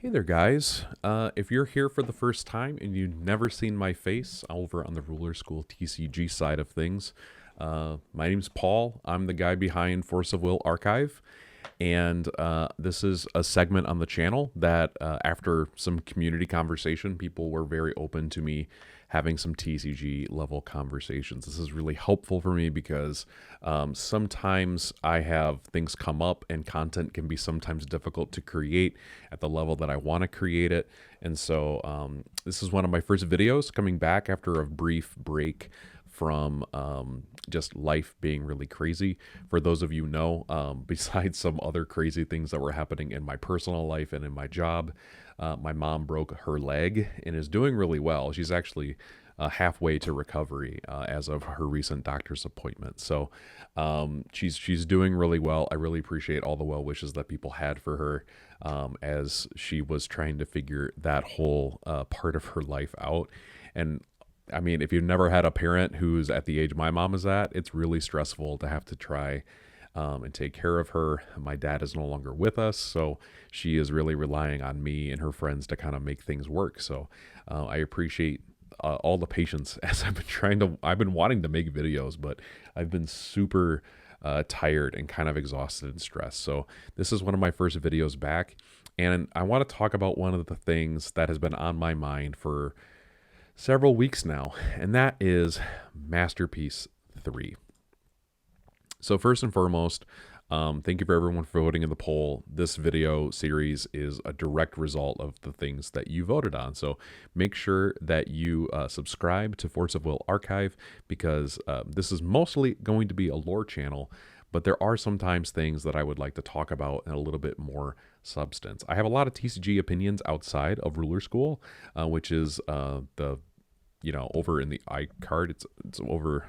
Hey there, guys. If you're here for the first time and you've never seen my face over on the Ruler School TCG side of things, my name's Paul. I'm the guy behind Force of Will Archive, and this is a segment on the channel that, after some community conversation, people were very open to me having some TCG level conversations. This is really helpful for me because sometimes I have things come up and content can be sometimes difficult to create at the level that I want to create it. And so this is one of my first videos coming back after a brief break from just life being really crazy. For those of you know, besides some other crazy things that were happening in my personal life and in my job, my mom broke her leg and is doing really well. She's actually halfway to recovery as of her recent doctor's appointment. So she's doing really well. I really appreciate all the well wishes that people had for her as she was trying to figure that whole part of her life out. And I mean, if you've never had a parent who's at the age my mom is at, it's really stressful to have to try and take care of her. My dad is no longer with us, so she is really relying on me and her friends to kind of make things work. So I appreciate all the patience as I've been wanting to make videos, but I've been super tired and kind of exhausted and stressed. So this is one of my first videos back, and I want to talk about one of the things that has been on my mind for several weeks now, and that is Masterpiece 3. So first and foremost, thank you for everyone for voting in the poll. This video series is a direct result of the things that you voted on. So make sure that you subscribe to Force of Will Archive, because this is mostly going to be a lore channel, but there are sometimes things that I would like to talk about in a little bit more substance. I have a lot of TCG opinions outside of Ruler School, which is over in the iCard. It's over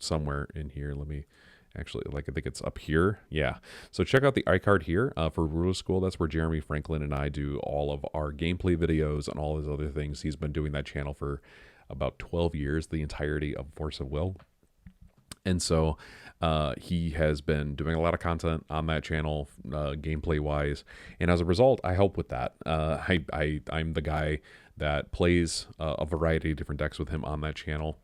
somewhere in here. Let me actually, I think it's up here. Yeah. So check out the iCard here for Ruler School. That's where Jeremy Franklin and I do all of our gameplay videos and all his other things. He's been doing that channel for about 12 years, the entirety of Force of Will. And so he has been doing a lot of content on that channel, gameplay wise. And as a result, I help with that. I'm the guy that plays a variety of different decks with him on that channel.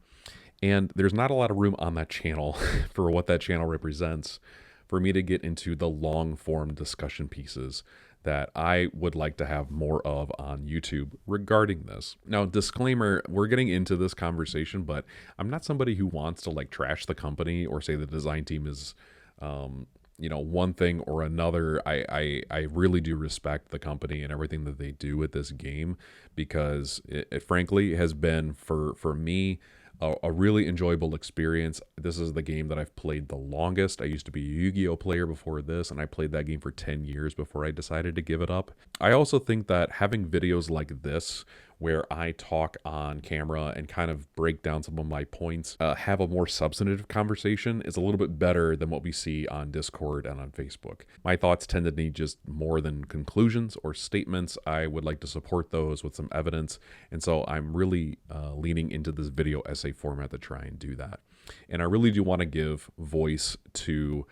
And there's not a lot of room on that channel for what that channel represents for me to get into the long form discussion pieces that I would like to have more of on YouTube regarding this. Now, disclaimer, we're getting into this conversation, but I'm not somebody who wants to trash the company or say the design team is, one thing or another. I really do respect the company and everything that they do with this game, because it frankly has been for me a really enjoyable experience. This is the game that I've played the longest. I used to be a Yu-Gi-Oh player before this, and I played that game for 10 years before I decided to give it up. I also think that having videos like this, where I talk on camera and kind of break down some of my points, have a more substantive conversation, is a little bit better than what we see on Discord and on Facebook. My thoughts tend to need just more than conclusions or statements. I would like to support those with some evidence, and so I'm really leaning into this video essay format to try and do that. And I really do want to give voice to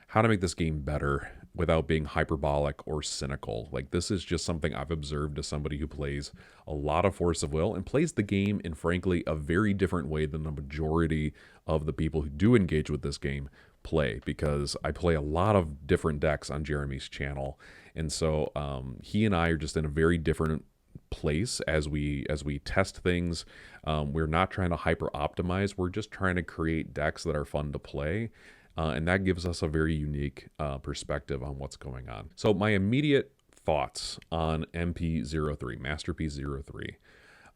how to make this game better without being hyperbolic or cynical. This is just something I've observed as somebody who plays a lot of Force of Will and plays the game in, frankly, a very different way than the majority of the people who do engage with this game play, because I play a lot of different decks on Jeremy's channel. And so he and I are just in a very different place as we test things. We're not trying to hyper optimize. We're just trying to create decks that are fun to play. And that gives us a very unique perspective on what's going on. So my immediate thoughts on MP03, Masterpiece 03.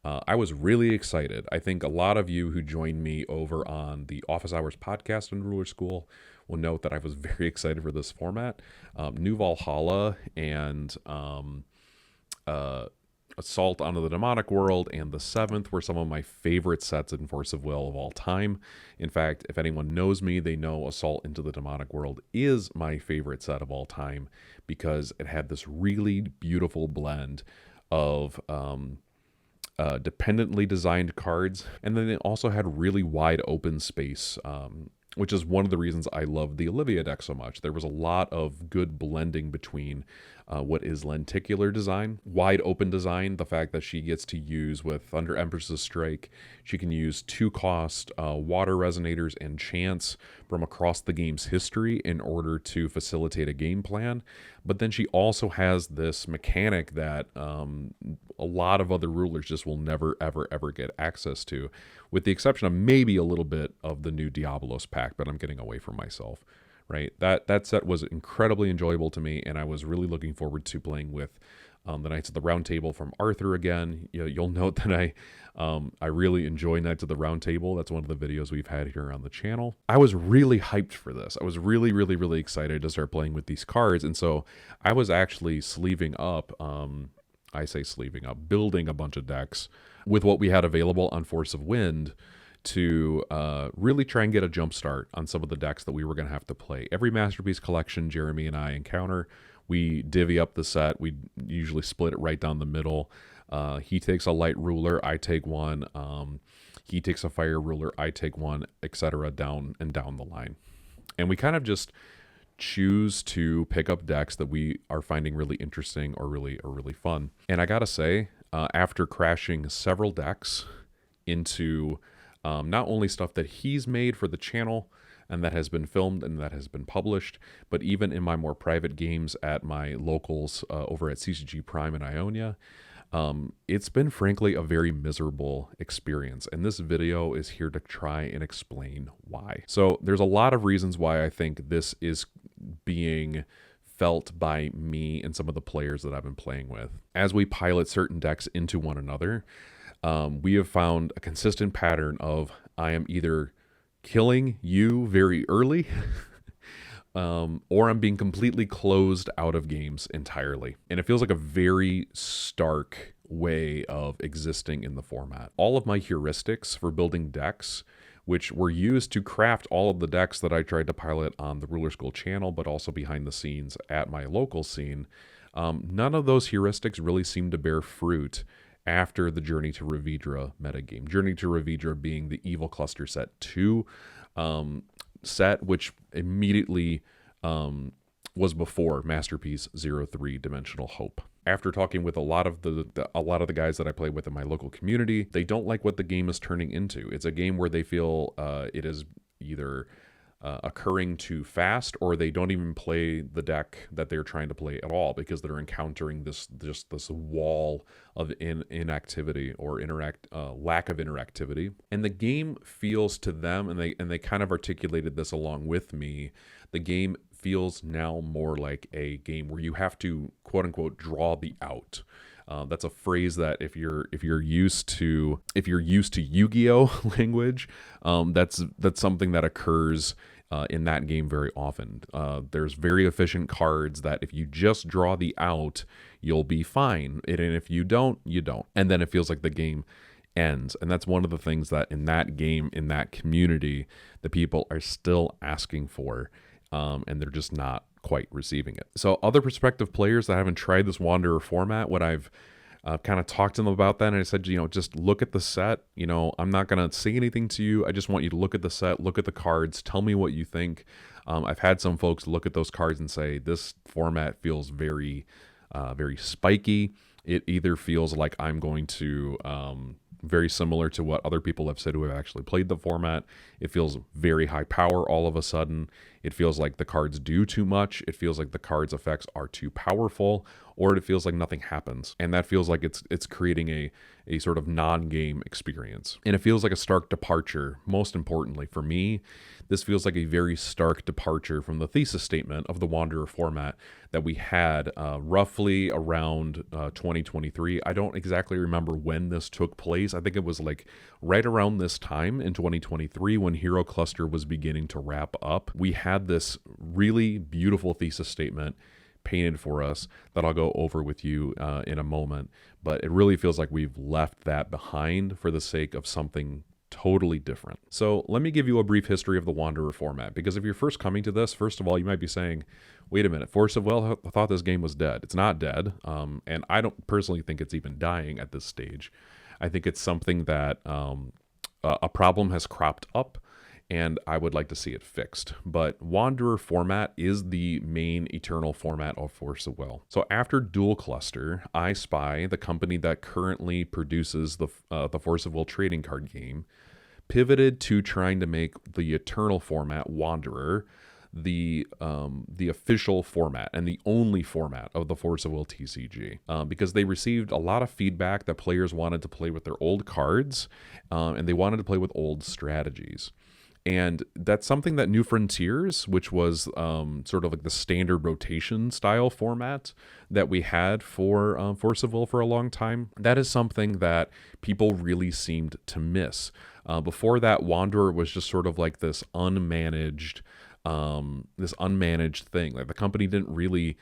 I was really excited. I think a lot of you who joined me over on the Office Hours podcast in Ruler School will note that I was very excited for this format. New Valhalla and Assault onto the Demonic World and the Seventh were some of my favorite sets in Force of Will of all time. In fact, if anyone knows me, they know Assault into the Demonic World is my favorite set of all time, because it had this really beautiful blend of dependently designed cards, and then it also had really wide open space which is one of the reasons I love the Olivia deck so much. There was a lot of good blending between what is lenticular design, wide open design, the fact that she gets to use with Thunder Empress's Strike, she can use 2-cost water resonators and chants from across the game's history in order to facilitate a game plan. But then she also has this mechanic that a lot of other rulers just will never, ever, ever get access to, with the exception of maybe a little bit of the new Diabolos pack, but I'm getting away from myself. Right, that set was incredibly enjoyable to me, and I was really looking forward to playing with the Knights of the Round Table from Arthur again. You'll note that I really enjoy Knights of the Round Table. That's one of the videos we've had here on the channel. I was really hyped for this. I was really, really, really excited to start playing with these cards, and so I was actually sleeving up. I say sleeving up, building a bunch of decks with what we had available on Force of Wind to really try and get a jump start on some of the decks that we were going to have to play. Every Masterpiece collection Jeremy and I encounter, we divvy up the set. We usually split it right down the middle. He takes a light ruler, I take one. He takes a fire ruler, I take one, etc. down the line. And we kind of just choose to pick up decks that we are finding really interesting or really fun. And I gotta say, after crashing several decks into not only stuff that he's made for the channel and that has been filmed and that has been published, but even in my more private games at my locals over at CCG Prime in Ionia, it's been frankly a very miserable experience. And this video is here to try and explain why. So there's a lot of reasons why I think this is being felt by me and some of the players that I've been playing with. As we pilot certain decks into one another, we have found a consistent pattern of I am either killing you very early or I'm being completely closed out of games entirely. And it feels like a very stark way of existing in the format. All of my heuristics for building decks, which were used to craft all of the decks that I tried to pilot on the Ruler School channel, but also behind the scenes at my local scene, none of those heuristics really seem to bear fruit after the Journey to Ravidra metagame. Journey to Ravidra being the Evil Cluster Set 2 set, which immediately was before Masterpiece 03 Dimensional Hope. After talking with a lot of the guys that I play with in my local community, they don't like what the game is turning into. It's a game where they feel it is either occurring too fast, or they don't even play the deck that they're trying to play at all because they're encountering this wall of inactivity or lack of interactivity. And the game feels to them, and they kind of articulated this along with me, the game feels now more like a game where you have to quote unquote draw the out. That's a phrase that if you're used to Yu-Gi-Oh language, that's something that occurs in that game very often. There's very efficient cards that if you just draw the out, you'll be fine. And if you don't, you don't. And then it feels like the game ends. And that's one of the things that in that game, in that community, the people are still asking for, and they're just not quite receiving it. So other prospective players that haven't tried this Wanderer format, what I've kind of talked to them about that, and I said, just look at the set. I'm not going to say anything to you. I just want you to look at the set, look at the cards, tell me what you think. I've had some folks look at those cards and say, this format feels very, very spiky. It either feels like I'm going to, very similar to what other people have said who have actually played the format. It feels very high power all of a sudden. It feels like the cards do too much. It feels like the cards' effects are too powerful, or it feels like nothing happens. And that feels like it's creating a sort of non-game experience. And it feels like a stark departure. Most importantly for me, this feels like a very stark departure from the thesis statement of the Wanderer format that we had roughly around 2023. I don't exactly remember when this took place. I think it was like right around this time in 2023 when Hero Cluster was beginning to wrap up. We had this really beautiful thesis statement painted for us that I'll go over with you in a moment. But it really feels like we've left that behind for the sake of something totally different. So let me give you a brief history of the Wanderer format, because if you're first coming to this, first of all, you might be saying, wait a minute, Force of Will thought this game was dead. It's not dead. And I don't personally think it's even dying at this stage. I think it's something that a problem has cropped up, and I would like to see it fixed. But Wanderer format is the main eternal format of Force of Will. So after Dual Cluster, I Spy, the company that currently produces the Force of Will trading card game, pivoted to trying to make the eternal format Wanderer the official format and the only format of the Force of Will TCG, because they received a lot of feedback that players wanted to play with their old cards, and they wanted to play with old strategies. And that's something that New Frontiers, which was sort of like the standard rotation style format that we had for Force of Will for a long time, that is something that people really seemed to miss. Before that, Wanderer was just sort of like this unmanaged thing. Like the company didn't really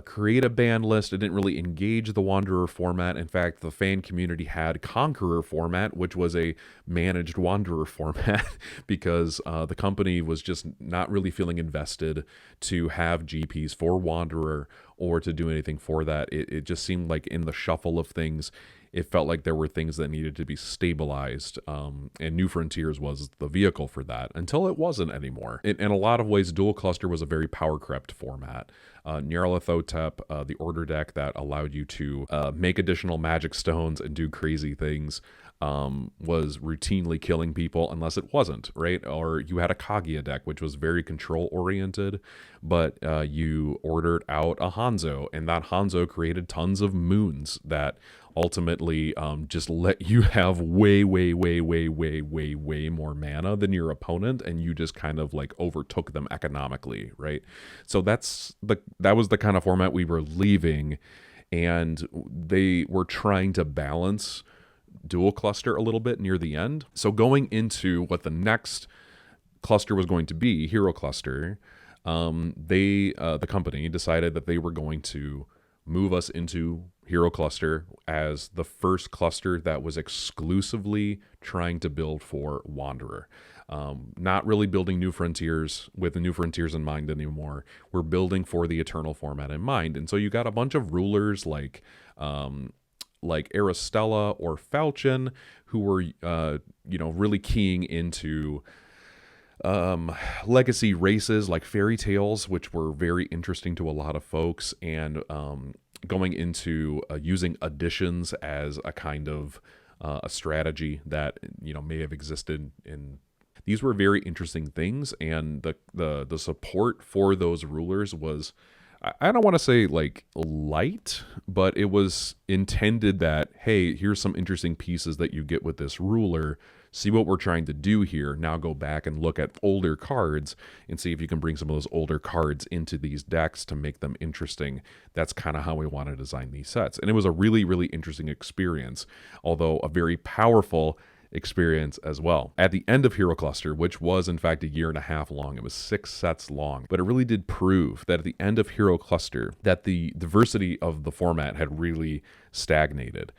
create a ban list. It didn't really engage the Wanderer format. In fact, the fan community had Conqueror format, which was a managed Wanderer format, because the company was just not really feeling invested to have GPs for Wanderer or to do anything for that. It just seemed like in the shuffle of things, it felt like there were things that needed to be stabilized, and New Frontiers was the vehicle for that until it wasn't anymore. In a lot of ways, Dual Cluster was a very power-crept format. Nyarlathotep, the order deck that allowed you to make additional magic stones and do crazy things, was routinely killing people unless it wasn't, right? Or you had a Kaguya deck, which was very control-oriented, but you ordered out a Hanzo, and that Hanzo created tons of moons that ultimately just let you have way more mana than your opponent, and you just kind of like overtook them economically, right? So that was the kind of format we were leaving, and they were trying to balance Dual Cluster a little bit near the end. So going into what the next cluster was going to be, Hero Cluster, the company decided that they were going to move us into Hero Cluster as the first cluster that was exclusively trying to build for Wanderer. Not really building New Frontiers with the New Frontiers in mind anymore. We're building for the Eternal format in mind. And so you got a bunch of rulers like Aristella or Falchion, who were really keying into legacy races like fairy tales, which were very interesting to a lot of folks, and going into using additions as a kind of a strategy that may have existed in. These were very interesting things, and the support for those rulers was, I don't want to say like light, but it was intended that, hey, here's some interesting pieces that you get with this ruler. See what we're trying to do here. Now go back and look at older cards and see if you can bring some of those older cards into these decks to make them interesting. That's kind of how we want to design these sets. And it was a really, really interesting experience, although a very powerful experience as well. At the end of Hero Cluster, which was in fact 1.5 years long, it was 6 sets long, but it really did prove that at the end of Hero Cluster that the diversity of the format had really stagnated.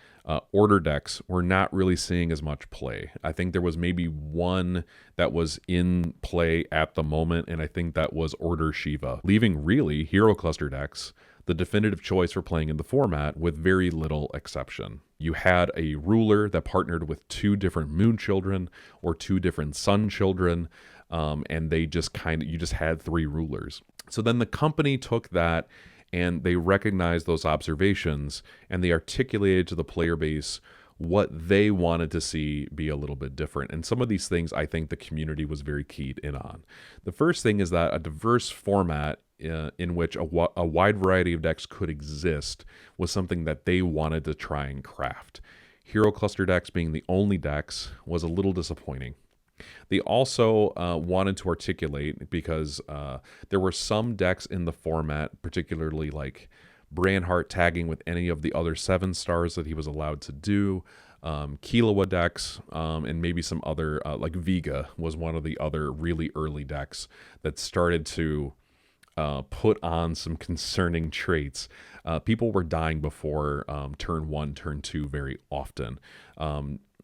Order decks were not really seeing as much play. I think there was maybe one that was in play at the moment, and I think that was Order Shiva, leaving really Hero Cluster decks the definitive choice for playing in the format with very little exception. You had a ruler that partnered with 2 different moon children or 2 different sun children, and you just had 3 rulers. So then the company took that and they recognized those observations and they articulated to the player base what they wanted to see be a little bit different. And some of these things I think the community was very keyed in on. The first thing is that a diverse format in which a wide variety of decks could exist was something that they wanted to try and craft. Hero Cluster decks being the only decks was a little disappointing. They also wanted to articulate, because there were some decks in the format, particularly like Branhart tagging with any of the other 7 stars that he was allowed to do, Killua decks, and maybe some other, like Vega was one of the other really early decks that started to put on some concerning traits. People were dying before turn 1, turn 2 very often.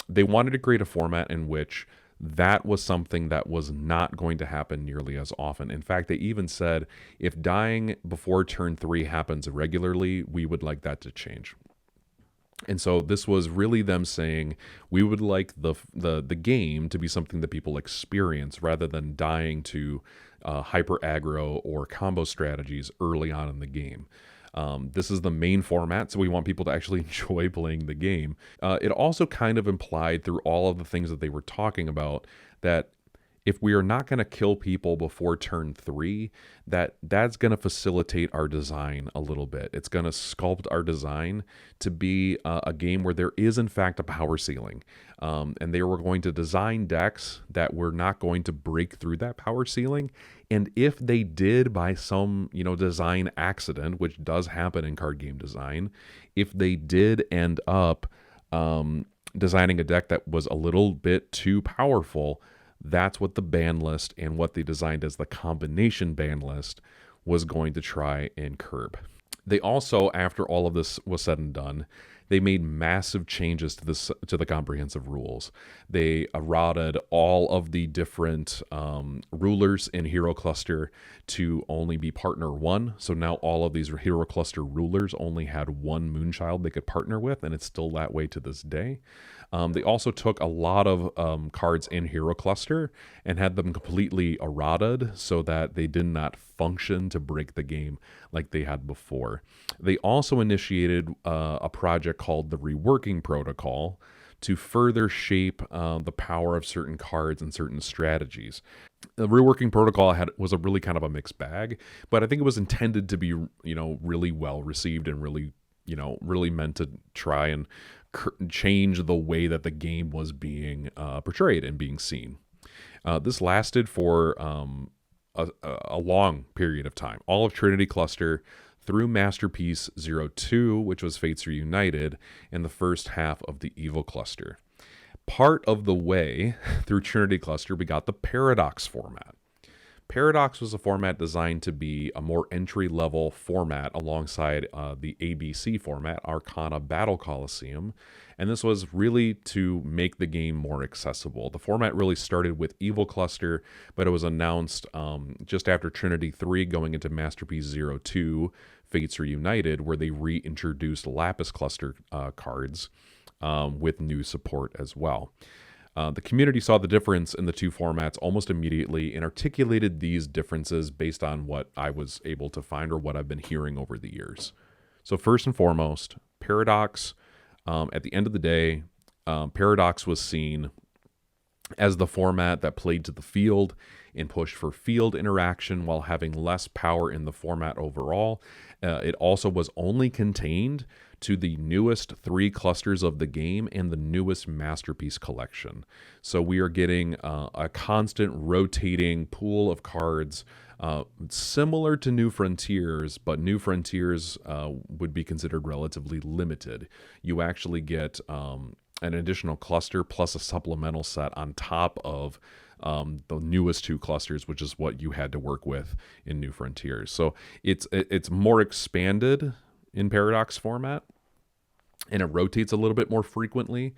They wanted to create a format in which that was something that was not going to happen nearly as often. In fact, they even said, if dying before turn 3 happens regularly, we would like that to change. And so this was really them saying we would like the game to be something that people experience rather than dying to hyper aggro or combo strategies early on in the game. This is the main format, so we want people to actually enjoy playing the game. It also kind of implied through all of the things that they were talking about that if we are not going to kill people before turn 3, that's going to facilitate our design a little bit. It's going to sculpt our design to be a game where there is in fact a power ceiling, and they were going to design decks that were not going to break through that power ceiling. And if they did by some design accident, which does happen in card game design, if they did end up designing a deck that was a little bit too powerful, that's what the ban list and what they designed as the combination ban list was going to try and curb. They also, after all of this was said and done, they made massive changes to the comprehensive rules. They eroded all of the different rulers in Hero Cluster to only be partner 1. So now all of these Hero Cluster rulers only had one Moonchild they could partner with, and it's still that way to this day. They also took a lot of cards in Hero Cluster and had them completely eroded so that they did not function to break the game like they had before. They also initiated a project called the Reworking Protocol to further shape the power of certain cards and certain strategies. The Reworking Protocol was a really kind of a mixed bag, but I think it was intended to be really well received and really meant to try and change the way that the game was being portrayed and being seen. This lasted for a long period of time, all of Trinity Cluster through Masterpiece 02, which was Fates Reunited, and the first half of the Evil Cluster. Part of the way through Trinity Cluster, we got the Paradox format. Paradox was a format designed to be a more entry-level format alongside the ABC format, Arcana Battle Coliseum, and this was really to make the game more accessible. The format really started with Evil Cluster, but it was announced just after Trinity 3 going into Masterpiece 02, Fates Reunited, where they reintroduced Lapis Cluster cards with new support as well. The community saw the difference in the two formats almost immediately and articulated these differences based on what I was able to find or what I've been hearing over the years. So first and foremost, Paradox, at the end of the day, Paradox was seen as the format that played to the field and pushed for field interaction while having less power in the format overall. It also was only contained to the newest 3 clusters of the game and the newest Masterpiece collection. So we are getting a constant rotating pool of cards similar to New Frontiers, but New Frontiers would be considered relatively limited. You actually get an additional cluster plus a supplemental set on top of the newest 2 clusters, which is what you had to work with in New Frontiers. So it's more expanded in Paradox format, and it rotates a little bit more frequently,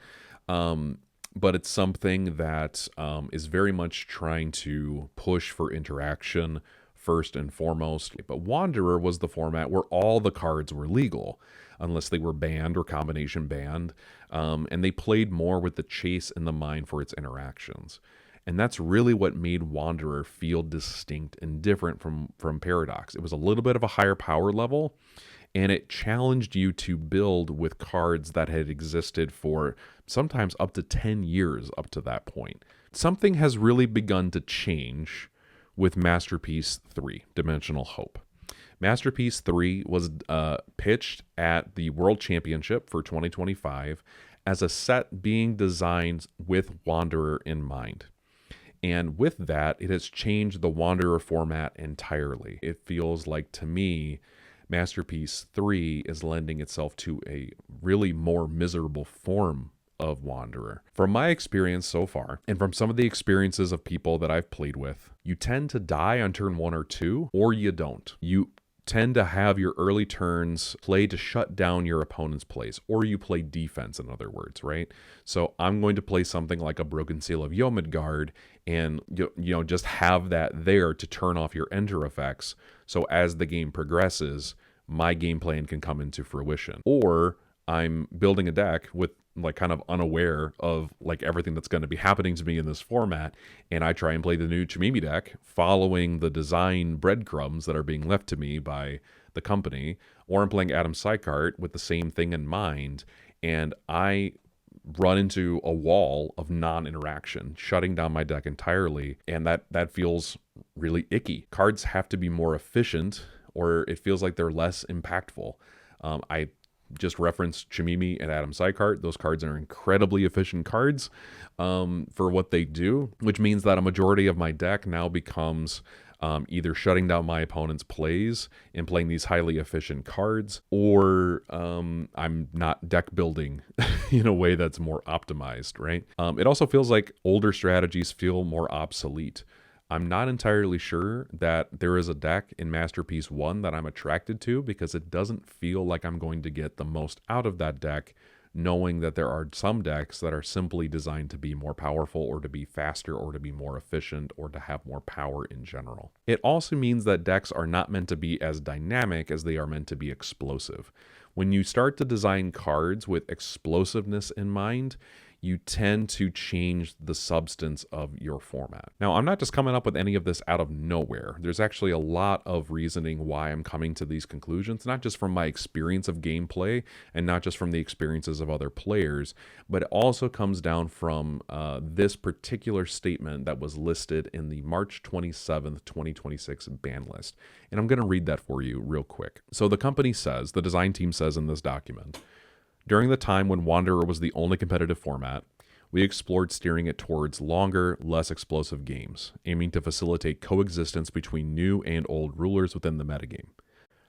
but it's something that is very much trying to push for interaction first and foremost. But Wanderer was the format where all the cards were legal, unless they were banned or combination banned, and they played more with the chase in the mind for its interactions. And that's really what made Wanderer feel distinct and different from Paradox. It was a little bit of a higher power level, and it challenged you to build with cards that had existed for sometimes up to 10 years up to that point. Something has really begun to change with Masterpiece 3, Dimensional Hope. Masterpiece 3 was pitched at the World Championship for 2025 as a set being designed with Wanderer in mind. And with that, it has changed the Wanderer format entirely. It feels like, to me, Masterpiece 3 is lending itself to a really more miserable form of Wanderer. From my experience so far, and from some of the experiences of people that I've played with, you tend to die on turn 1 or 2, or you don't. You tend to have your early turns play to shut down your opponent's plays, or you play defense, in other words, right? So I'm going to play something like a Broken Seal of Yomidgard and just have that there to turn off your enter effects, so as the game progresses, my game plan can come into fruition. Or I'm building a deck with like kind of unaware of like everything that's going to be happening to me in this format, and I try and play the new Chimimi deck following the design breadcrumbs that are being left to me by the company, or I'm playing Adam Sykart with the same thing in mind, and I run into a wall of non-interaction, shutting down my deck entirely, and that feels really icky. Cards have to be more efficient, or it feels like they're less impactful. I just referenced Chimimi and Adam Sykart. Those cards are incredibly efficient cards for what they do, which means that a majority of my deck now becomes either shutting down my opponent's plays and playing these highly efficient cards, or I'm not deck building in a way that's more optimized, right? It also feels like older strategies feel more obsolete. I'm not entirely sure that there is a deck in Masterpiece 1 that I'm attracted to, because it doesn't feel like I'm going to get the most out of that deck, knowing that there are some decks that are simply designed to be more powerful, or to be faster, or to be more efficient, or to have more power in general. It also means that decks are not meant to be as dynamic as they are meant to be explosive. When you start to design cards with explosiveness in mind, you tend to change the substance of your format. Now, I'm not just coming up with any of this out of nowhere. There's actually a lot of reasoning why I'm coming to these conclusions, not just from my experience of gameplay and not just from the experiences of other players, but it also comes down from this particular statement that was listed in the March 27th, 2026 ban list. And I'm going to read that for you real quick. So the company says, the design team says in this document, during the time when Wanderer was the only competitive format, we explored steering it towards longer, less explosive games, aiming to facilitate coexistence between new and old rulers within the metagame.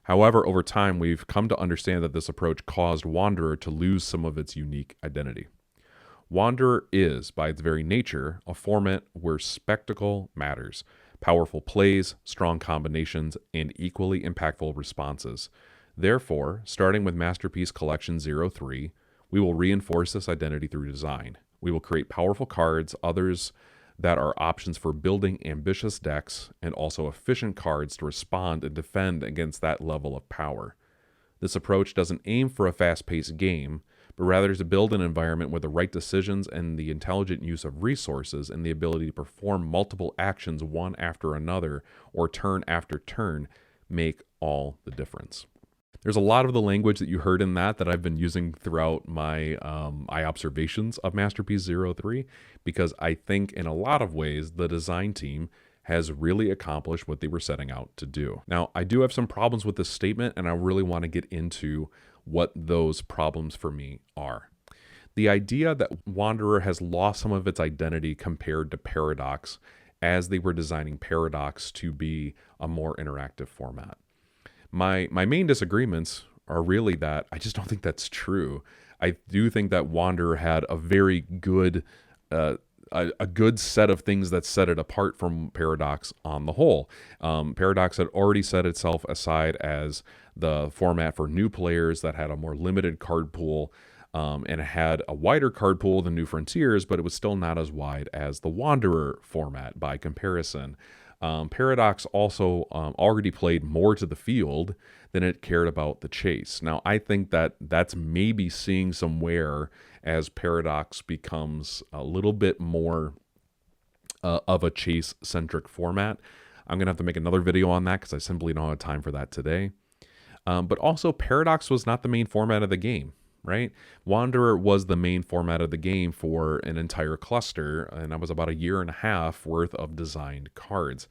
However, over time, we've come to understand that this approach caused Wanderer to lose some of its unique identity. Wanderer is, by its very nature, a format where spectacle matters, powerful plays, strong combinations, and equally impactful responses. Therefore, starting with Masterpiece Collection 03, we will reinforce this identity through design. We will create powerful cards, others that are options for building ambitious decks, and also efficient cards to respond and defend against that level of power. This approach doesn't aim for a fast-paced game, but rather to build an environment where the right decisions and the intelligent use of resources and the ability to perform multiple actions one after another or turn after turn make all the difference. There's a lot of the language that you heard in that I've been using throughout my observations of Masterpiece 03, because I think in a lot of ways the design team has really accomplished what they were setting out to do. Now, I do have some problems with this statement, and I really want to get into what those problems for me are. The idea that Wanderer has lost some of its identity compared to Paradox, as they were designing Paradox to be a more interactive format. My main disagreements are really that I just don't think that's true. I do think that Wanderer had a very good, a good set of things that set it apart from Paradox on the whole. Paradox had already set itself aside as the format for new players that had a more limited card pool, and it had a wider card pool than New Frontiers, but it was still not as wide as the Wanderer format by comparison. Paradox also already played more to the field than it cared about the chase. Now, I think that that's maybe seeing some wear as Paradox becomes a little bit more of a chase-centric format. I'm going to have to make another video on that because I simply don't have time for that today. But also, Paradox was not the main format of the game, right? Wanderer was the main format of the game for an entire cluster, and that was about a year and a half worth of designed cards.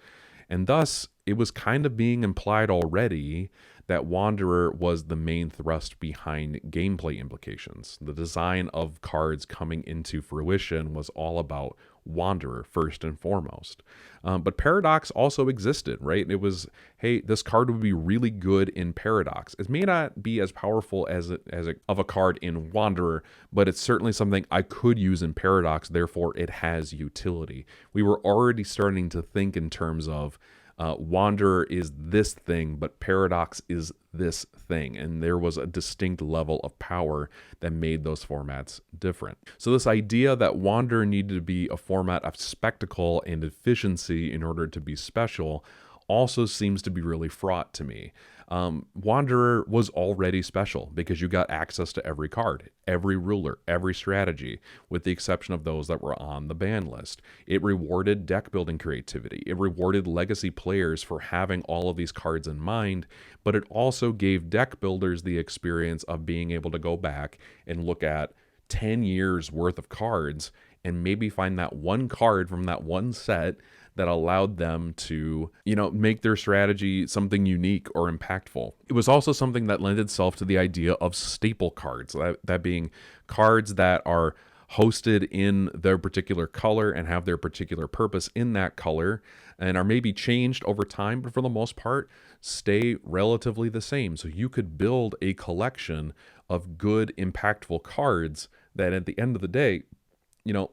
And thus, it was kind of being implied already that Wanderer was the main thrust behind gameplay implications. The design of cards coming into fruition was all about Wanderer first and foremost. But Paradox also existed, right? It was, hey, this card would be really good in Paradox. It may not be as powerful as a card in Wanderer, but it's certainly something I could use in Paradox, therefore it has utility. We were already starting to think in terms of Wanderer is this thing, but Paradox is this thing. And there was a distinct level of power that made those formats different. So this idea that Wanderer needed to be a format of spectacle and efficiency in order to be special also seems to be really fraught to me. Wanderer was already special because you got access to every card, every ruler, every strategy, with the exception of those that were on the ban list. It rewarded deck building creativity. It rewarded legacy players for having all of these cards in mind, but it also gave deck builders the experience of being able to go back and look at 10 years worth of cards and maybe find that one card from that one set that allowed them to, make their strategy something unique or impactful. It was also something that lent itself to the idea of staple cards, that being cards that are hosted in their particular color and have their particular purpose in that color and are maybe changed over time, but for the most part, stay relatively the same. So you could build a collection of good, impactful cards that at the end of the day,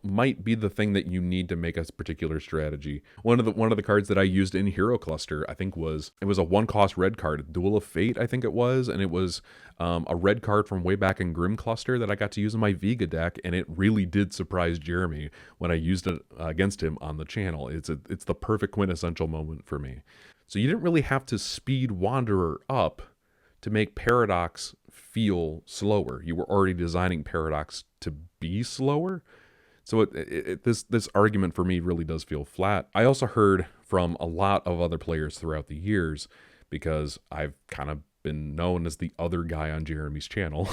might be the thing that you need to make a particular strategy. One of the cards that I used in Hero Cluster, I think it was a 1-cost red card, Duel of Fate, I think it was, and it was a red card from way back in Grim Cluster that I got to use in my Vega deck, and it really did surprise Jeremy when I used it against him on the channel. It's the perfect quintessential moment for me. So you didn't really have to speed Wanderer up to make Paradox feel slower. You were already designing Paradox to be slower. So this argument for me really does feel flat. I also heard from a lot of other players throughout the years, because I've kind of been known as the other guy on Jeremy's channel,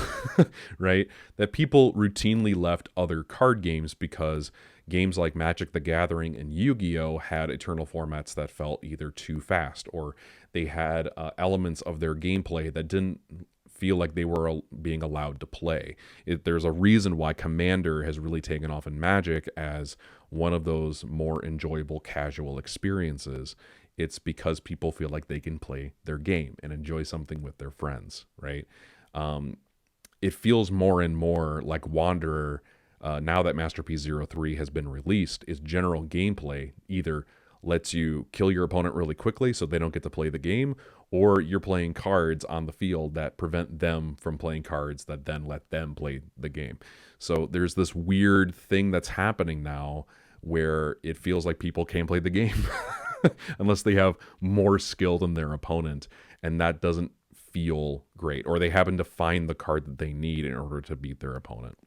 right? That people routinely left other card games because games like Magic the Gathering and Yu-Gi-Oh! Had eternal formats that felt either too fast, or they had elements of their gameplay that didn't feel like they were being allowed to play. There's a reason why Commander has really taken off in Magic as one of those more enjoyable casual experiences. It's because people feel like they can play their game and enjoy something with their friends, right? It feels more and more like Wanderer, now that Masterpiece 03 has been released, is general gameplay either lets you kill your opponent really quickly so they don't get to play the game, or you're playing cards on the field that prevent them from playing cards that then let them play the game. So there's this weird thing that's happening now where it feels like people can't play the game unless they have more skill than their opponent, and that doesn't feel great, or they happen to find the card that they need in order to beat their opponent.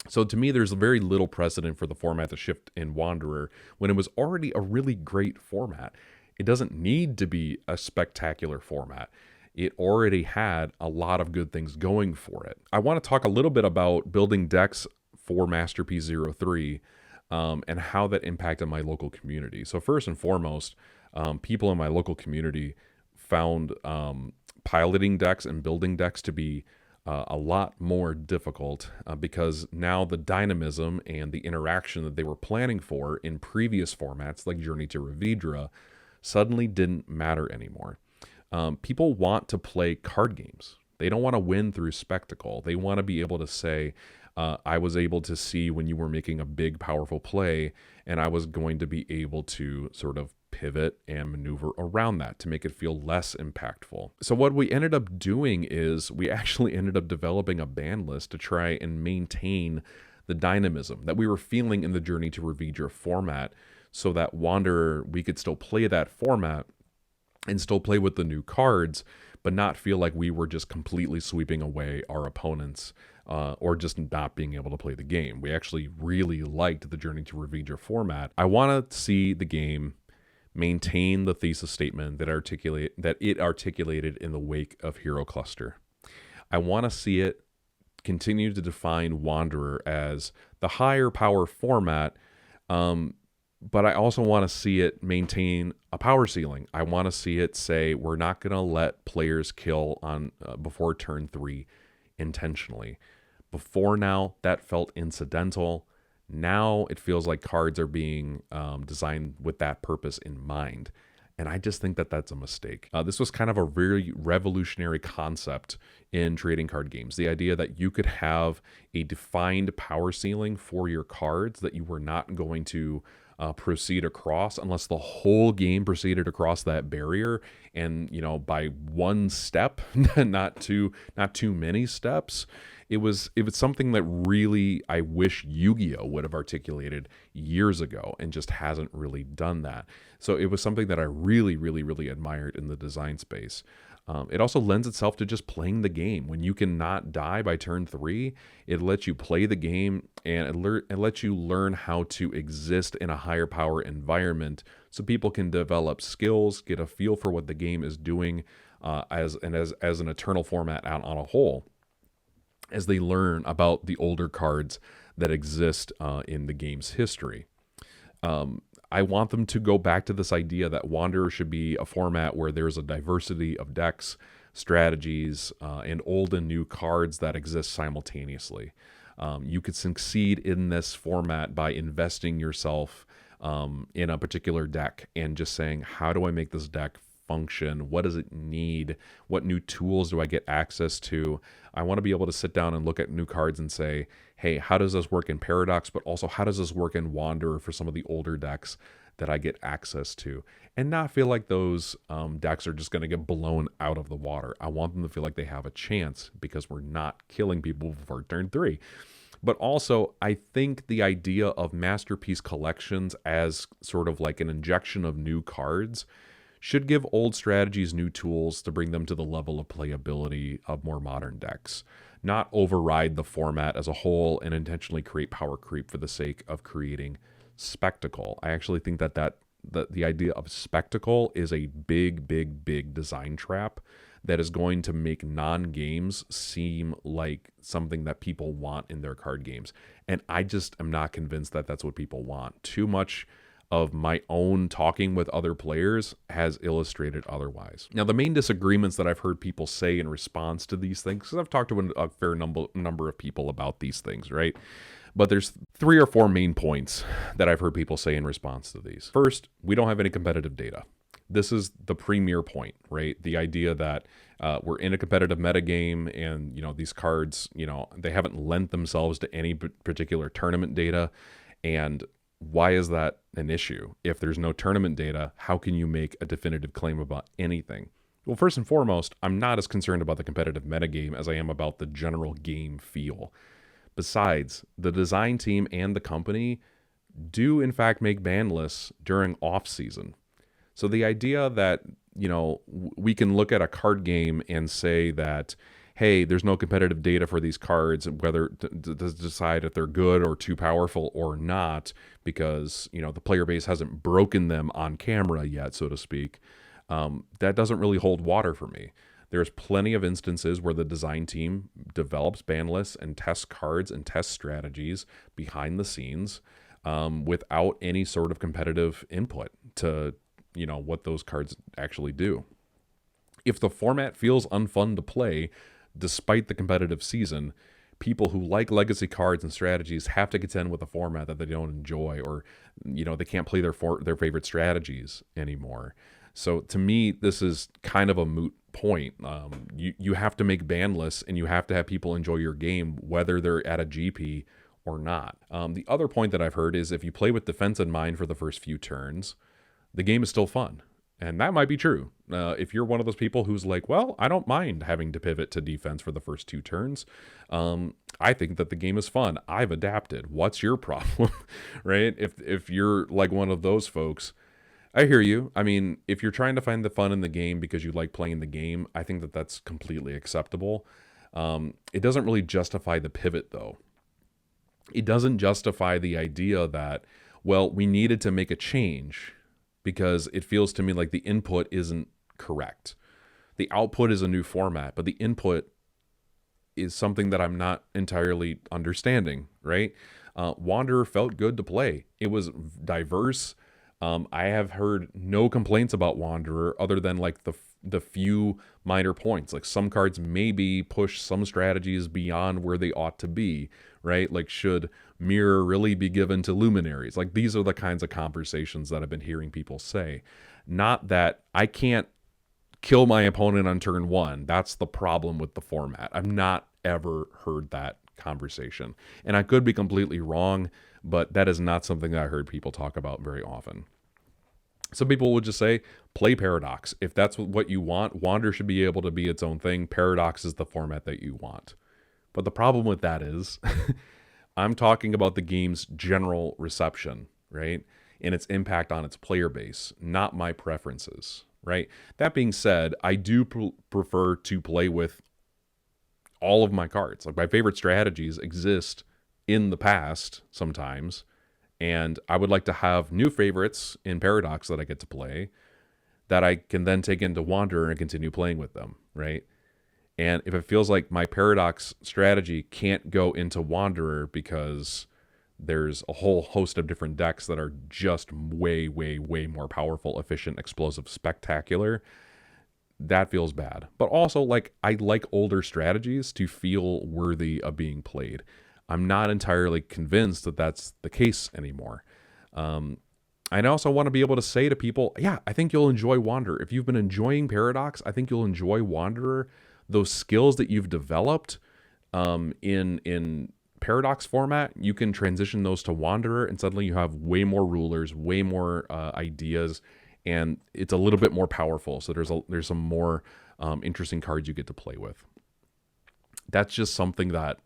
So to me, there's very little precedent for the format to shift in Wanderer when it was already a really great format. It doesn't need to be a spectacular format. It already had a lot of good things going for it. I want to talk a little bit about building decks for Masterpiece 03 and how that impacted my local community. So first and foremost, people in my local community found piloting decks and building decks to be a lot more difficult because now the dynamism and the interaction that they were planning for in previous formats like Journey to Ravidra suddenly didn't matter anymore. People want to play card games. They don't want to win through spectacle. They want to be able to say, I was able to see when you were making a big, powerful play, and I was going to be able to sort of pivot and maneuver around that to make it feel less impactful. So what we ended up doing is we actually ended up developing a ban list to try and maintain the dynamism that we were feeling in the Journey to Ravidra format, so that Wanderer, we could still play that format and still play with the new cards, but not feel like we were just completely sweeping away our opponents or just not being able to play the game. We actually really liked the Journey to Ravidra format. I want to see the game maintain the thesis statement that it articulated in the wake of Hero Cluster. I want to see it continue to define Wanderer as the higher power format, but I also want to see it maintain a power ceiling. I want to see it say we're not going to let players kill on before turn 3 intentionally. Before now, that felt incidental. Now it feels like cards are being designed with that purpose in mind. And I just think that that's a mistake. This was kind of a very revolutionary concept in trading card games. The idea that you could have a defined power ceiling for your cards that you were not going to proceed across unless the whole game proceeded across that barrier, and by one step, not too many steps. it was something that really I wish Yu-Gi-Oh would have articulated years ago and just hasn't really done that. So it was something that I really, really, really admired in the design space. It also lends itself to just playing the game. When you cannot die by turn 3, it lets you play the game, and it lets you learn how to exist in a higher power environment so people can develop skills, get a feel for what the game is doing as an eternal format out on a whole, as they learn about the older cards that exist in the game's history. I want them to go back to this idea that Wanderer should be a format where there's a diversity of decks, strategies, and old and new cards that exist simultaneously. You could succeed in this format by investing yourself in a particular deck and just saying, how do I make this deck function? What does it need? What new tools do I get access to? I want to be able to sit down and look at new cards and say, hey, how does this work in Paradox? But also, how does this work in Wanderer for some of the older decks that I get access to? And not feel like those decks are just going to get blown out of the water. I want them to feel like they have a chance because we're not killing people before turn 3. But also, I think the idea of Masterpiece collections as sort of like an injection of new cards should give old strategies new tools to bring them to the level of playability of more modern decks, not override the format as a whole and intentionally create power creep for the sake of creating spectacle. I actually think that the idea of spectacle is a big, big, big design trap that is going to make non-games seem like something that people want in their card games. And I just am not convinced that that's what people want. Too much of my own talking with other players has illustrated otherwise. Now, the main disagreements that I've heard people say in response to these things, because I've talked to a fair number of people about these things, right? But there's 3 or 4 main points that I've heard people say in response to these. First, we don't have any competitive data. This is the premier point, right? The idea that we're in a competitive metagame and, these cards, they haven't lent themselves to any particular tournament data. And why is that an issue? If there's no tournament data, how can you make a definitive claim about anything? Well, first and foremost, I'm not as concerned about the competitive metagame as I am about the general game feel. Besides, the design team and the company do in fact make ban lists during off season. So the idea that, we can look at a card game and say that, hey, there's no competitive data for these cards, whether to decide if they're good or too powerful or not, because, the player base hasn't broken them on camera yet, so to speak. That doesn't really hold water for me. There's plenty of instances where the design team develops ban lists and tests cards and tests strategies behind the scenes without any sort of competitive input to, what those cards actually do. If the format feels unfun to play, despite the competitive season, people who like legacy cards and strategies have to contend with a format that they don't enjoy, or they can't play their favorite strategies anymore. So to me, this is kind of a moot point. You have to make ban lists and you have to have people enjoy your game, whether they're at a GP or not. The other point that I've heard is if you play with defense in mind for the first few turns, the game is still fun. And that might be true. If you're one of those people who's like, well, I don't mind having to pivot to defense for the first 2 turns. I think that the game is fun. I've adapted. What's your problem? Right? If you're like one of those folks, I hear you. I mean, if you're trying to find the fun in the game because you like playing the game, I think that that's completely acceptable. It doesn't really justify the pivot, though. It doesn't justify the idea that, well, we needed to make a change because it feels to me like the input isn't correct. The output is a new format, but the input is something that I'm not entirely understanding, right? Wanderer felt good to play. It was diverse. I have heard no complaints about Wanderer other than like the few minor points. Like some cards maybe push some strategies beyond where they ought to be, right? Like should Mirror really be given to Luminaries? Like these are the kinds of conversations that I've been hearing people say. Not that I can't kill my opponent on turn 1. That's the problem with the format. I've not ever heard that conversation. And I could be completely wrong, but that is not something that I heard people talk about very often. Some people would just say, play Paradox. If that's what you want, Wander should be able to be its own thing. Paradox is the format that you want. But the problem with that is I'm talking about the game's general reception, right? And its impact on its player base, not my preferences, right? That being said, I do prefer to play with all of my cards. Like my favorite strategies exist in the past sometimes, and I would like to have new favorites in Paradox that I get to play that I can then take into Wanderer and continue playing with them, right? And if it feels like my Paradox strategy can't go into Wanderer because there's a whole host of different decks that are just way, way, way more powerful, efficient, explosive, spectacular, that feels bad. But also, like, I like older strategies to feel worthy of being played. I'm not entirely convinced that that's the case anymore. I also want to be able to say to people, yeah, I think you'll enjoy Wanderer. If you've been enjoying Paradox, I think you'll enjoy Wanderer. Those skills that you've developed in Paradox format, you can transition those to Wanderer, and suddenly you have way more rulers, way more ideas, and it's a little bit more powerful. So there's some more interesting cards you get to play with. That's just something that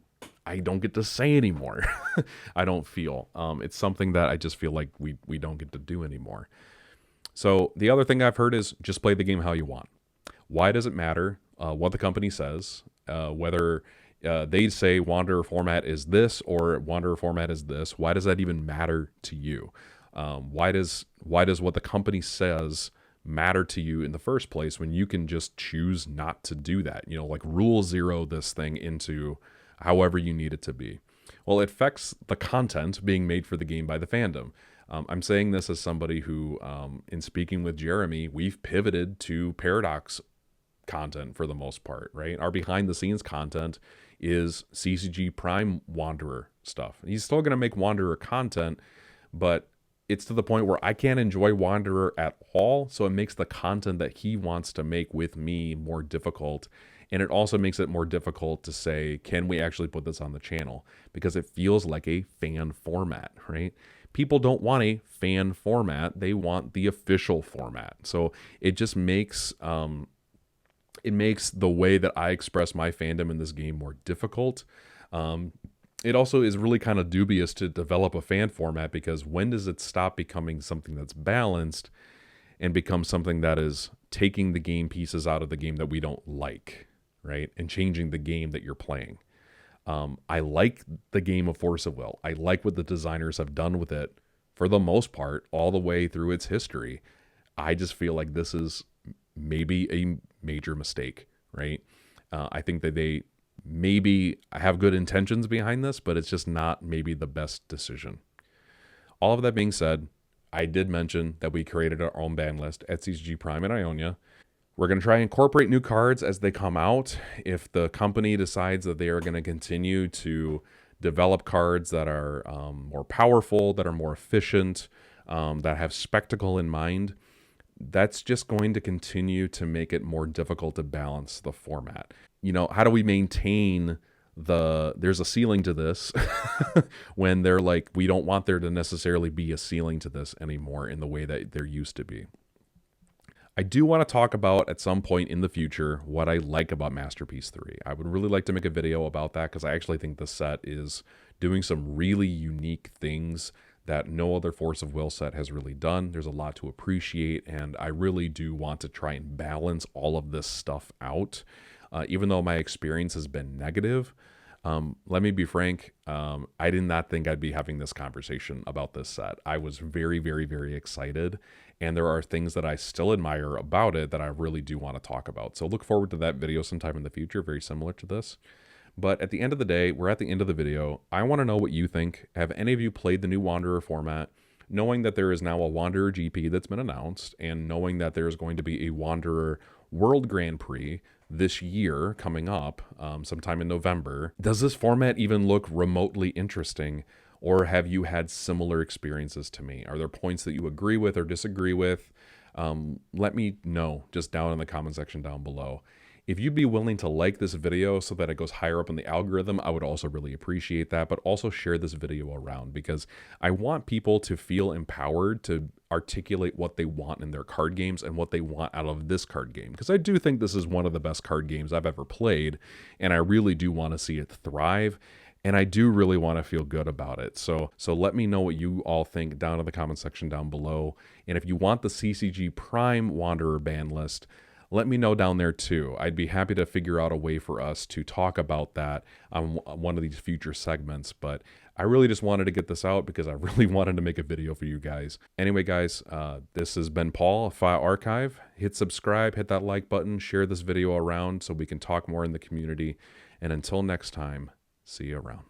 I don't get to say anymore. I don't feel. It's something that I just feel like we don't get to do anymore. So the other thing I've heard is just play the game how you want. Why does it matter what the company says? Whether they say Wanderer format is this or Wanderer format is this. Why does that even matter to you? Why does what the company says matter to you in the first place when you can just choose not to do that? You know, like rule zero this thing into however you need it to be. Well, it affects the content being made for the game by the fandom. I'm saying this as somebody who, in speaking with Jeremy, we've pivoted to Paradox content for the most part, right? Our behind the scenes content is CCG Prime Wanderer stuff. He's still going to make Wanderer content, but it's to the point where I can't enjoy Wanderer at all. So it makes the content that he wants to make with me more difficult. And it also makes it more difficult to say, can we actually put this on the channel? Because it feels like a fan format, right? People don't want a fan format. They want the official format. So it just makes the way that I express my fandom in this game more difficult. It also is really kind of dubious to develop a fan format, because when does it stop becoming something that's balanced and become something that is taking the game pieces out of the game that we don't like, right? And changing the game that you're playing. I like the game of Force of Will. I like what the designers have done with it for the most part, all the way through its history. I just feel like this is maybe a major mistake, right? I think that they maybe have good intentions behind this, but it's just not maybe the best decision. All of that being said, I did mention that we created our own ban list at CCG Prime and Ionia. We're going to try and incorporate new cards as they come out. If the company decides that they are going to continue to develop cards that are more powerful, that are more efficient, that have spectacle in mind, that's just going to continue to make it more difficult to balance the format. You know, how do we maintain there's a ceiling to this when they're like, we don't want there to necessarily be a ceiling to this anymore in the way that there used to be. I do want to talk about at some point in the future what I like about Masterpiece 3. I would really like to make a video about that, because I actually think the set is doing some really unique things that no other Force of Will set has really done. There's a lot to appreciate, and I really do want to try and balance all of this stuff out. Even though my experience has been negative, let me be frank, I did not think I'd be having this conversation about this set. I was very, very, very excited, and there are things that I still admire about it that I really do want to talk about. So look forward to that video sometime in the future, very similar to this. But at the end of the day, we're at the end of the video. I want to know what you think. Have any of you played the new Wanderer format? Knowing that there is now a Wanderer GP that's been announced, and knowing that there is going to be a Wanderer World Grand Prix this year coming up sometime in November, does this format even look remotely interesting? Or have you had similar experiences to me? Are there points that you agree with or disagree with? Let me know just down in the comment section down below. If you'd be willing to like this video so that it goes higher up in the algorithm, I would also really appreciate that. But also share this video around, because I want people to feel empowered to articulate what they want in their card games and what they want out of this card game. Because I do think this is one of the best card games I've ever played, and I really do want to see it thrive. And I do really want to feel good about it. So let me know what you all think down in the comment section down below. And if you want the CCG Prime Wanderer ban list, let me know down there too. I'd be happy to figure out a way for us to talk about that on one of these future segments. But I really just wanted to get this out because I really wanted to make a video for you guys. Anyway, guys, this has been Paul of FOW Archive. Hit subscribe, hit that like button, share this video around so we can talk more in the community. And until next time, see you around.